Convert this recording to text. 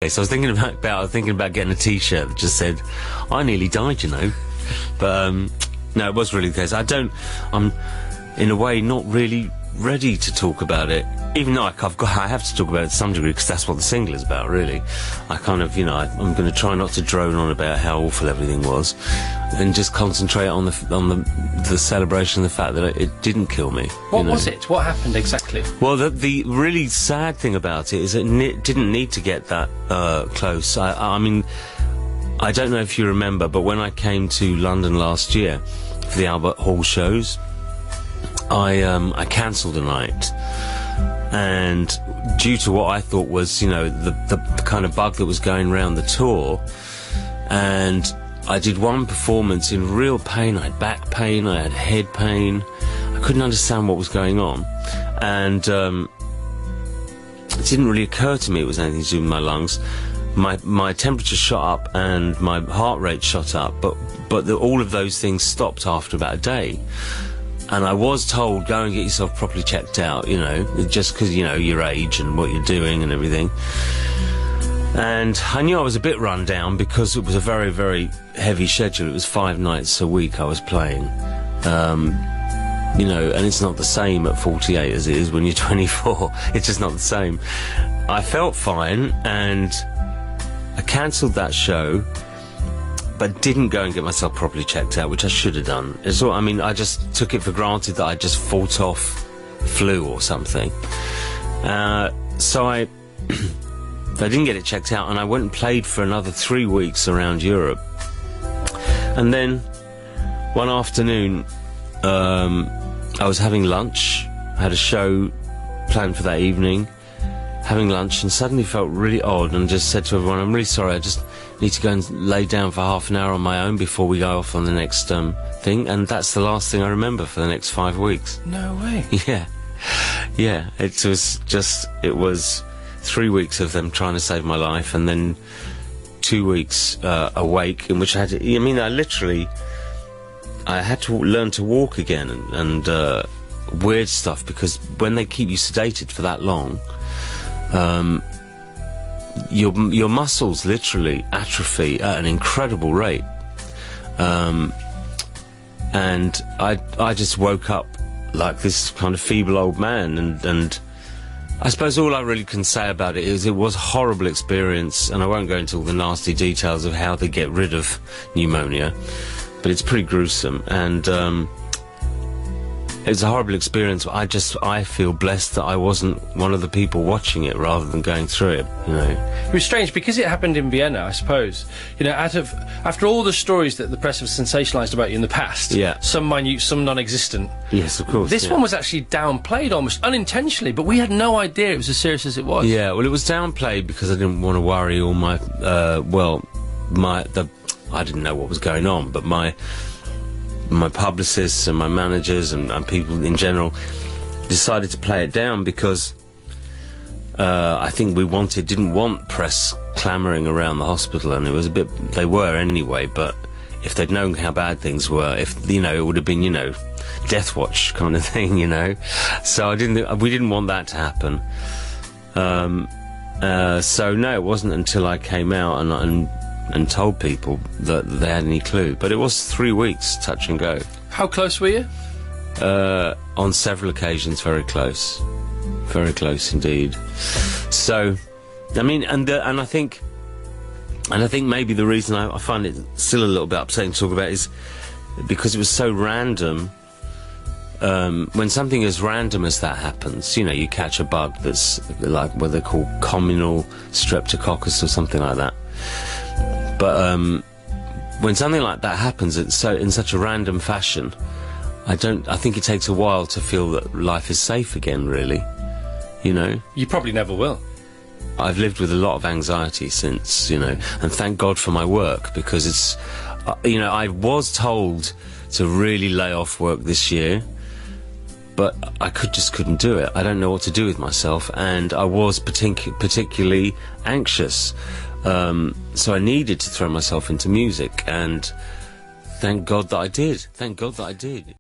So I was thinking about getting a T-shirt that just said, "I nearly died," you know. But no, it was really the case. I'm in a way not really ready to talk about it, even though I have to talk about it to some degree, because that's what the single is about, really. I kind of, I'm going to try not to drone on about how awful everything was, and just concentrate on the celebration of the fact that it didn't kill me. What was it? What happened exactly? Well, the really sad thing about it is it didn't need to get that close. I mean, I don't know if you remember, but when I came to London last year for the Albert Hall shows, I cancelled a night, and due to what I thought was, the kind of bug that was going around the tour, and I did one performance in real pain. I had back pain, I had head pain, I couldn't understand what was going on, and it didn't really occur to me it was anything to do with my lungs. My temperature shot up and my heart rate shot up, but all of those things stopped after about a day. And I was told, go and get yourself properly checked out, just because, your age and what you're doing and everything. And I knew I was a bit run down because it was a very, very heavy schedule. It was 5 nights a week I was playing. And it's not the same at 48 as it is when you're 24. It's just not the same. I felt fine, and I cancelled that show, but didn't go and get myself properly checked out, which I should have done. I just took it for granted that I just fought off flu or something. So I didn't get it checked out, and I went and played for another 3 weeks around Europe. And then one afternoon, I was having lunch. I had a show planned for that evening, having lunch, and suddenly felt really odd, and just said to everyone, "I'm really sorry, I just need to go and lay down for half an hour on my own before we go off on the next thing." And that's the last thing I remember for the next 5 weeks. No way. Yeah. It was 3 weeks of them trying to save my life, and then 2 weeks awake, in which I had to learn to walk again, and weird stuff, because when they keep you sedated for that long, your muscles literally atrophy at an incredible rate. And I just woke up like this kind of feeble old man, and I suppose all I really can say about it is it was a horrible experience, and I won't go into all the nasty details of how they get rid of pneumonia, but it's pretty gruesome, and it's a horrible experience. I feel blessed that I wasn't one of the people watching it rather than going through it, It was strange because it happened in Vienna, I suppose. After all the stories that the press have sensationalised about you in the past, some minute, some non-existent. Yes, of course. This one was actually downplayed almost unintentionally, but we had no idea it was as serious as it was. Yeah, well, it was downplayed because I didn't want to worry all my, I didn't know what was going on, but my publicists and my managers and people in general decided to play it down because I think didn't want press clamouring around the hospital, and it was a bit, they were anyway, but if they'd known how bad things were, it would have been, death watch kind of thing, So we didn't want that to happen. So no, it wasn't until I came out and told people that they had any clue. But it was 3 weeks, touch and go. How close were you? On several occasions, very close. Very close indeed. So, and I think maybe the reason I find it still a little bit upsetting to talk about is because it was so random. When something as random as that happens, you catch a bug that's like what they call communal streptococcus or something like that. But when something like that happens in such a random fashion, I think it takes a while to feel that life is safe again, really. You probably never will. I've lived with a lot of anxiety since, and thank God for my work, because it's, I was told to really lay off work this year, but I couldn't do it. I don't know what to do with myself, and I was particularly anxious. So I needed to throw myself into music, and thank God that I did. Thank God that I did.